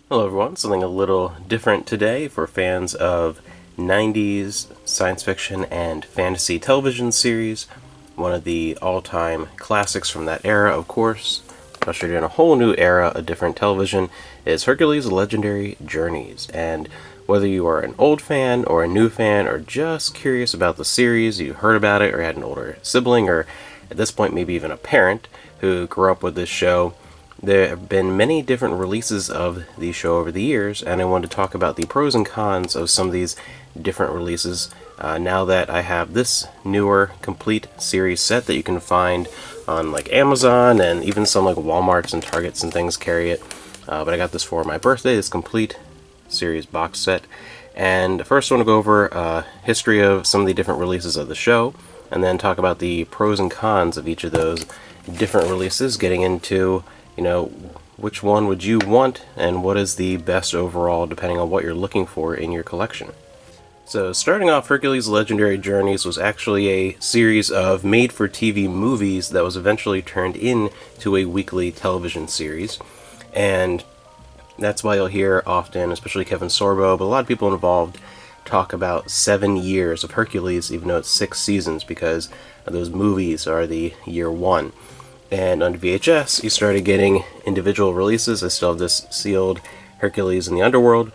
Hello everyone, something a little different today for fans of 90s science fiction and fantasy television series. One of the all-time classics from that era, of course, ushered in a whole new era of different television, is Hercules' Legendary Journeys. And whether you are an old fan or a new fan or just curious about the series, you heard about it or had an older sibling or at this point maybe even a parent who grew up with this show, there have been many different releases of the show over the years, and I wanted to talk about the pros and cons of some of these different releases now that I have this newer complete series set that you can find on like Amazon and even some like Walmarts and Targets and things carry it. But I got this for my birthday, this complete series box set. And first I want to go over history of some of the different releases of the show, and then talk about the pros and cons of each of those different releases, getting into which one would you want and what is the best overall depending on what you're looking for in your collection. So starting off, Hercules' Legendary Journeys was actually a series of made-for-TV movies that was eventually turned into a weekly television series. And that's why you'll hear often, especially Kevin Sorbo, but a lot of people involved, talk about 7 years of Hercules, even though it's 6 seasons, because those movies are the year 1. And on VHS, you started getting individual releases. I still have this sealed Hercules in the Underworld.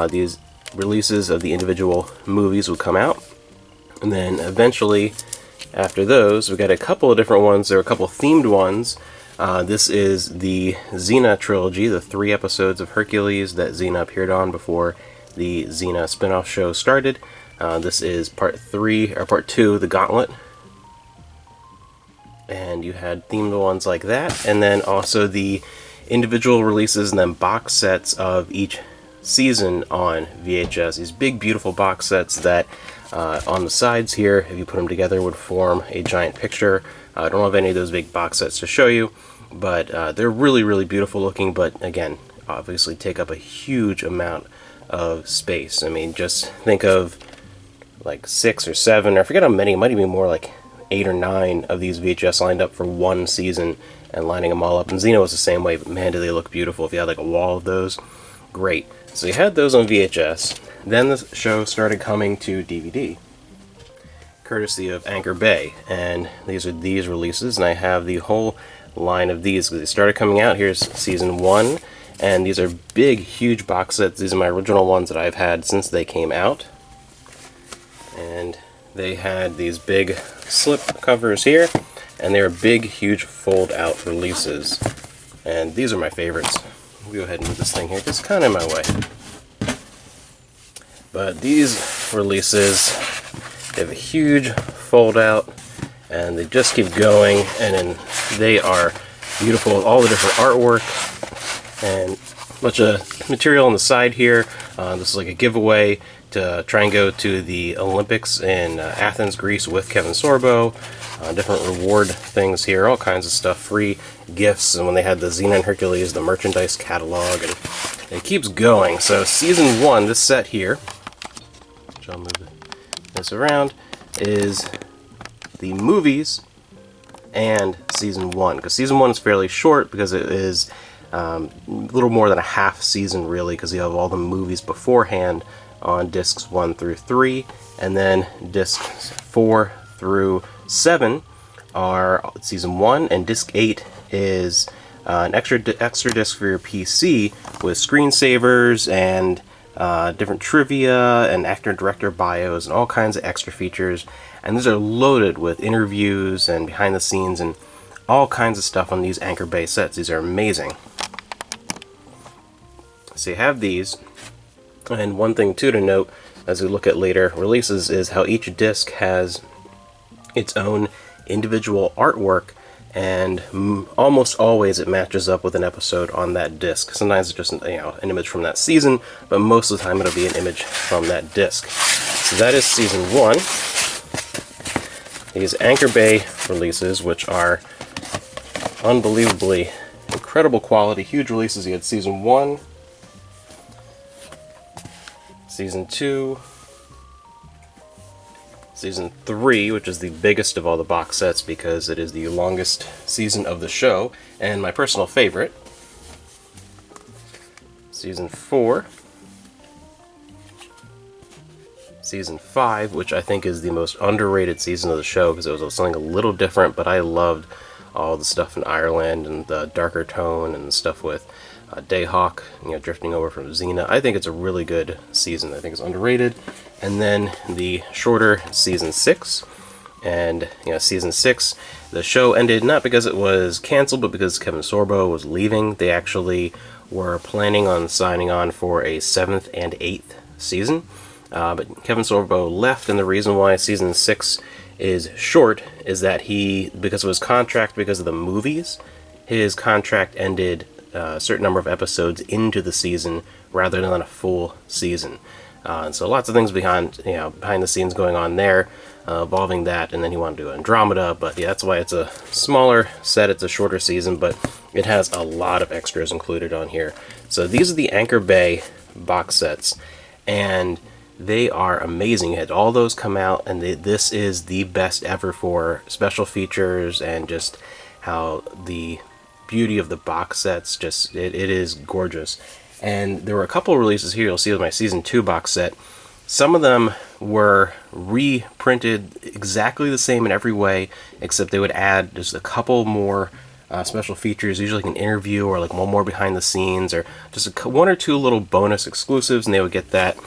These releases of the individual movies would come out. And then eventually, after those, we got a couple of different ones. There are a couple themed ones. This is the Xena trilogy, the 3 episodes of Hercules that Xena appeared on before the Xena spin-off show started. This is part 2, The Gauntlet. And you had themed ones like that, and then also the individual releases and then box sets of each season on VHS. These big beautiful box sets that on the sides here, if you put them together, would form a giant picture. I don't have any of those big box sets to show you, but they're really beautiful looking, but again, obviously take up a huge amount of space. I mean, just think of like 6 or 7, or I forget how many, it might even be more, like 8 or 9 of these VHS lined up for one season and lining them all up. And Xena was the same way, but man, do they look beautiful. If you had like a wall of those, great. So you had those on VHS. Then the show started coming to DVD, courtesy of Anchor Bay. And these are these releases, and I have the whole line of these. They started coming out. Here's season 1, and these are big, huge box sets. These are my original ones that I've had since they came out. And they had these big slip covers here, and they were big, huge fold-out releases. And these are my favorites. I'll go ahead and move this thing here, it's kind of in my way. But these releases, they have a huge fold-out, and they just keep going, and then they are beautiful with all the different artwork, and a bunch of material on the side here. This is like a giveaway to try and go to the Olympics in Athens, Greece with Kevin Sorbo. Different reward things here, all kinds of stuff, free gifts, and when they had the Xena and Hercules, the merchandise catalog, and it keeps going. So season 1, this set here, which I'll move this around, is the movies and season 1, because season 1 is fairly short because it is a little more than a half season really, because you have all the movies beforehand on discs 1 through 3, and then discs 4 through 7 are season 1, and disc 8 is an extra disc for your PC with screensavers and different trivia and actor and director bios and all kinds of extra features. And these are loaded with interviews and behind the scenes and all kinds of stuff on these Anchor Bay sets. These are amazing. So you have these. And one thing too to note as we look at later releases is how each disc has its own individual artwork, and almost always it matches up with an episode on that disc. Sometimes it's just an image from that season, but most of the time it'll be an image from that disc. So that is season 1. These Anchor Bay releases, which are unbelievably incredible quality, huge releases. You had season 1, season 2, season 3, which is the biggest of all the box sets because it is the longest season of the show, and my personal favorite, Season 4, Season 5, which I think is the most underrated season of the show because it was something a little different, but I loved all the stuff in Ireland and the darker tone and the stuff with Dayhawk, drifting over from Xena. I think it's a really good season. I think it's underrated. And then the shorter Season 6. And, Season 6, the show ended not because it was canceled, but because Kevin Sorbo was leaving. They actually were planning on signing on for a 7th and 8th season. But Kevin Sorbo left, and the reason why Season 6 is short is that because of his contract, because of the movies, his contract ended a certain number of episodes into the season rather than a full season. And so lots of things behind the scenes going on there, involving that, and then he wanted to do Andromeda, but yeah, that's why it's a smaller set, it's a shorter season, but it has a lot of extras included on here. So these are the Anchor Bay box sets, and they are amazing. You had all those come out, and this is the best ever for special features and just how the beauty of the box sets, it is gorgeous. And there were a couple of releases here. You'll see with my Season 2 box set. Some of them were reprinted exactly the same in every way, except they would add just a couple more special features, usually like an interview or like one more behind the scenes, or just one or two little bonus exclusives, and they would get that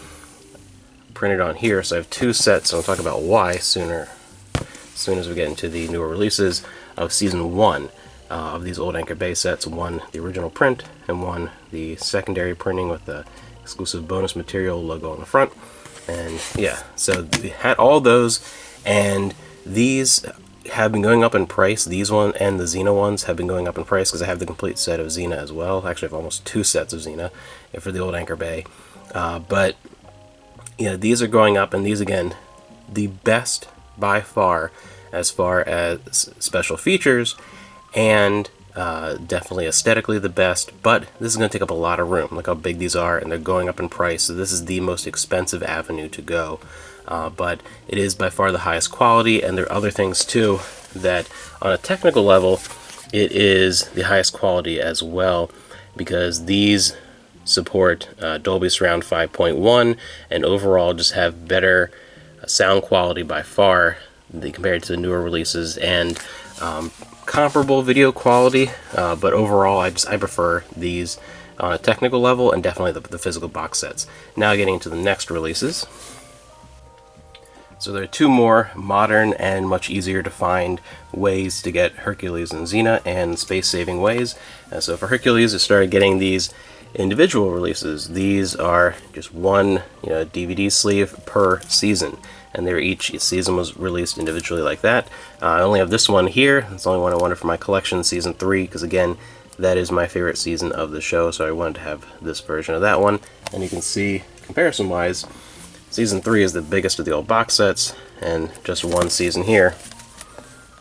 printed on here. So I have two sets, and I'll talk about why as soon as we get into the newer releases of Season 1. Of these old Anchor Bay sets, one the original print and one the secondary printing with the exclusive bonus material logo on the front. And yeah, so we had all those, and these have been going up in price. These one and the Xena ones have been going up in price because I have the complete set of Xena as well. Actually, I have almost two sets of Xena for the old Anchor Bay. But yeah, these are going up, and these again, the best by far as special features, and definitely aesthetically the best, but this is going to take up a lot of room. Look how big these are, and they're going up in price, so this is the most expensive avenue to go. But it is by far the highest quality, and there are other things too that on a technical level it is the highest quality as well, because these support Dolby Surround 5.1 and overall just have better sound quality by far compared to the newer releases, and comparable video quality, but overall I prefer these on a technical level, and definitely the physical box sets. Now getting into the next releases. So there are two more modern and much easier to find ways to get Hercules and Xena, and space-saving ways. So for Hercules, I started getting these individual releases. These are just one DVD sleeve per season, and each season was released individually like that. I only have this one here. It's the only one I wanted for my collection, Season 3, because again, that is my favorite season of the show, so I wanted to have this version of that one. And you can see, comparison-wise, Season 3 is the biggest of the old box sets, and just one season here.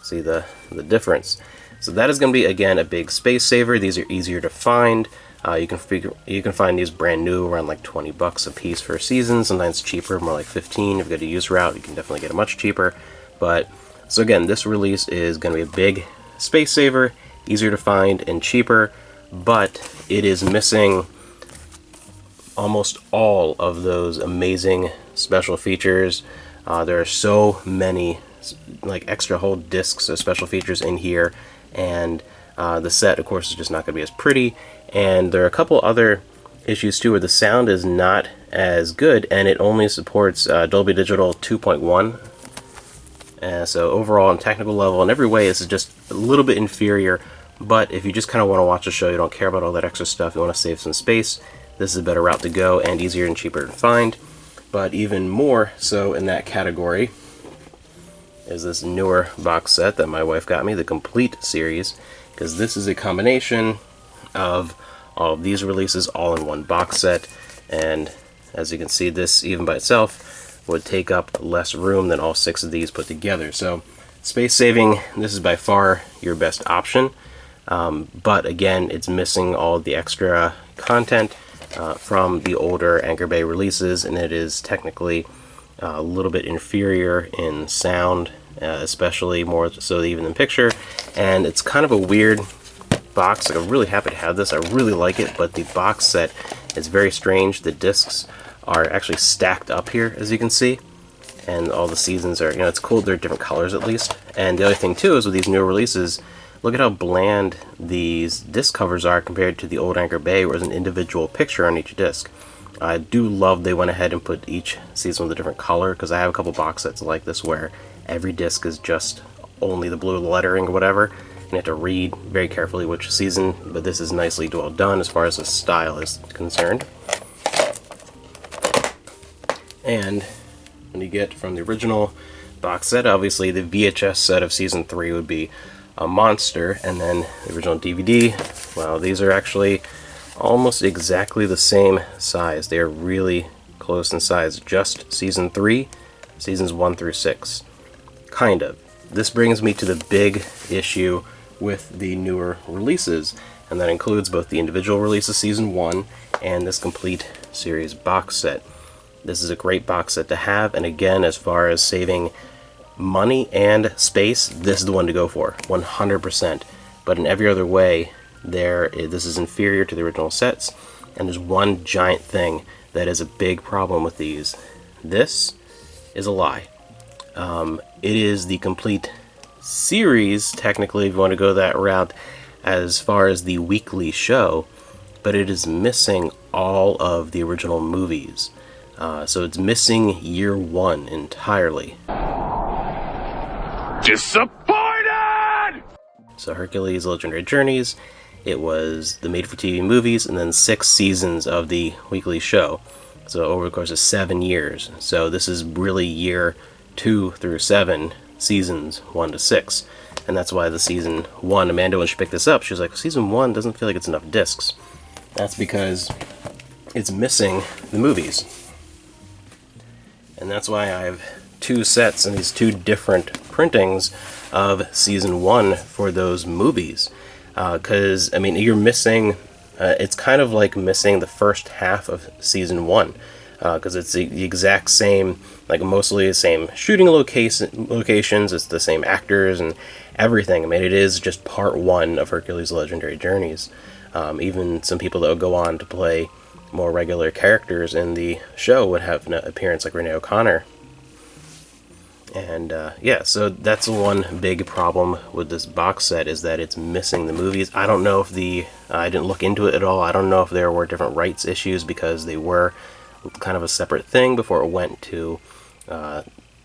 See the difference. So that is going to be, again, a big space saver. These are easier to find. You can find these brand new around like $20 a piece for a season. Sometimes cheaper, more like 15. If you go to use route, you can definitely get it much cheaper. But so again, this release is going to be a big space saver, easier to find and cheaper, but it is missing almost all of those amazing special features. There are so many like extra whole discs of special features in here, and the set, of course, is just not going to be as pretty. And there are a couple other issues too where the sound is not as good, and it only supports Dolby Digital 2.1. So overall, on technical level, in every way, this is just a little bit inferior. But if you just kind of want to watch a show, you don't care about all that extra stuff, you want to save some space, this is a better route to go, and easier and cheaper to find. But even more so in that category is this newer box set that my wife got me, the Complete series, because this is a combination of all of these releases all in one box set, and as you can see, this even by itself would take up less room than all 6 of these put together. So space saving, this is by far your best option, but again, it's missing all the extra content from the older Anchor Bay releases, and it is technically a little bit inferior in sound, especially more so even in picture. And it's kind of a weird box. Like, I'm really happy to have this. I really like it, but the box set It's very strange. The discs are actually stacked up here, as you can see, and all the seasons are, it's cool, they're different colors at least. And the other thing too is with these newer releases, look at how bland these disc covers are compared to the old Anchor Bay, where there's an individual picture on each disc. I do love they went ahead and put each season with a different color, because I have a couple box sets like this where every disc is just only the blue lettering or whatever, and you have to read very carefully which season, but this is nicely well done as far as the style is concerned. And when you get from the original box set, obviously the VHS set of season 3 would be a monster, and then the original DVD, well, these are actually almost exactly the same size. They are really close in size. Just season 3, seasons 1 through 6. Kind of. This brings me to the big issue with the newer releases, and that includes both the individual releases season 1 and this complete series box set. This is a great box set to have, and again, as far as saving money and space, this is the one to go for, 100%. But in every other way, this is inferior to the original sets, and there's one giant thing that is a big problem with these. This is a lie. It is the complete series, technically, if you want to go that route, as far as the weekly show, but it is missing all of the original movies. So it's missing year 1 entirely. Disappointed! So Hercules Legendary Journeys, it was the made-for-TV movies, and then 6 seasons of the weekly show. So over the course of 7 years. So this is really year 2 through 7, seasons 1 to 6. And that's why the season 1, Amanda, when she picked this up, she was like, season 1 doesn't feel like it's enough discs. That's because it's missing the movies. And that's why I have 2 sets and these 2 different printings of season 1 for those movies. Because, I mean, you're missing, it's kind of like missing the first half of season 1. Because it's the exact same, like mostly the same shooting locations, it's the same actors and everything. I mean, it is just part 1 of Hercules Legendary Journeys. Even some people that would go on to play more regular characters in the show would have an appearance, like Renee O'Connor. And yeah, so that's the one big problem with this box set, is that it's missing the movies. I don't know if I didn't look into it at all. I don't know if there were different rights issues, because they were kind of a separate thing before it went to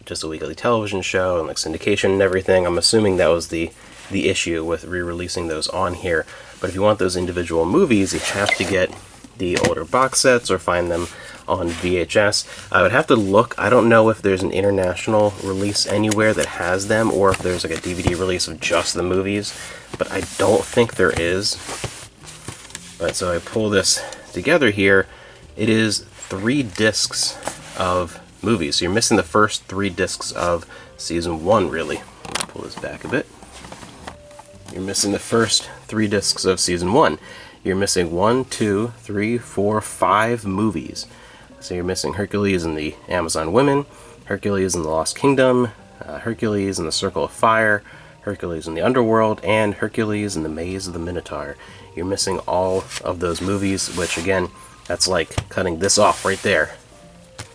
just a weekly television show and like syndication and everything. I'm assuming that was the issue with re-releasing those on here. But if you want those individual movies, you have to get the older box sets or find them on VHS. I would have to look. I don't know if there's an international release anywhere that has them, or if there's like a DVD release of just the movies, but I don't think there is. But so I pull this together here. It is 3 discs of movies. So you're missing the first 3 discs of season 1, really. Pull this back a bit. You're missing the first 3 discs of season 1. You're missing 1, 2, 3, 4, 5 movies. So you're missing Hercules and the Amazon Women, Hercules and the Lost Kingdom, Hercules and the Circle of Fire, Hercules in the Underworld, and Hercules and the Maze of the Minotaur. You're missing all of those movies, which again, that's like cutting this off right there.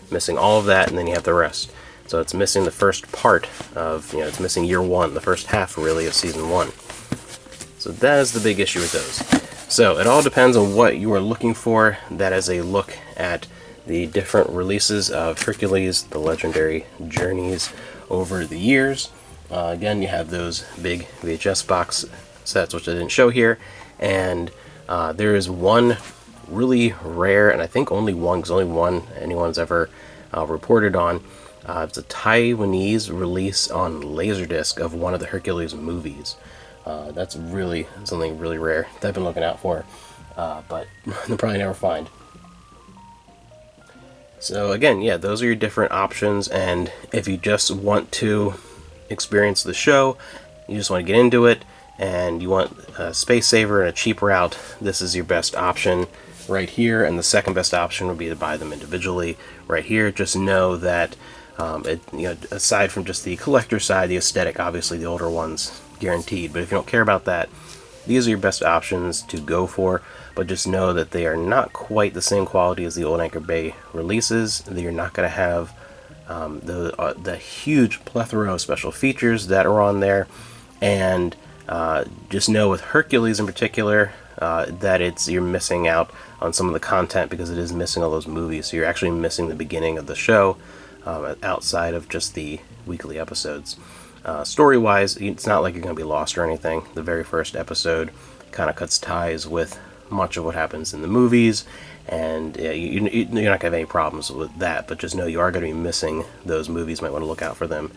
Missing all of that, and then you have the rest. So it's missing the first part of, it's missing year 1, the first half really of season 1. So that is the big issue with those. So it all depends on what you are looking for. That is a look at the different releases of Hercules, the Legendary Journeys over the years. Again, you have those big VHS box sets, which I didn't show here. And there is one really rare, and I think only one, because only one anyone's ever reported on. It's a Taiwanese release on Laserdisc of one of the Hercules movies. That's really something really rare that I've been looking out for, but they'll probably never find. So again, yeah, those are your different options, and if you just want to experience the show, you just want to get into it, and you want a space saver and a cheap route, this is your best option right here, and the second best option would be to buy them individually right here. Just know that aside from just the collector side, the aesthetic, obviously the older ones guaranteed, but if you don't care about that, these are your best options to go for, but just know that they are not quite the same quality as the old Anchor Bay releases. You're not going to have the huge plethora of special features that are on there, and just know with Hercules in particular that you're missing out on some of the content because it is missing all those movies. So you're actually missing the beginning of the show outside of just the weekly episodes. Story-wise, it's not like you're going to be lost or anything. The very first episode kind of cuts ties with much of what happens in the movies, and you're not going to have any problems with that, but just know you are going to be missing those movies. You might want to look out for them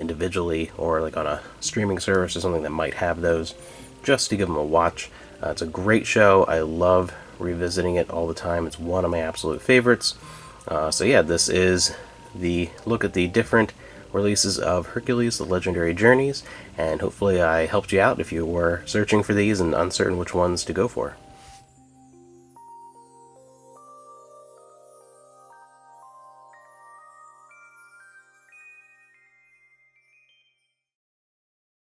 individually, or like on a streaming service or something that might have those, just to give them a watch. It's a great show. I love revisiting it all the time. It's one of my absolute favorites. So yeah, this is the look at the different releases of Hercules, The Legendary Journeys, and hopefully I helped you out if you were searching for these and uncertain which ones to go for.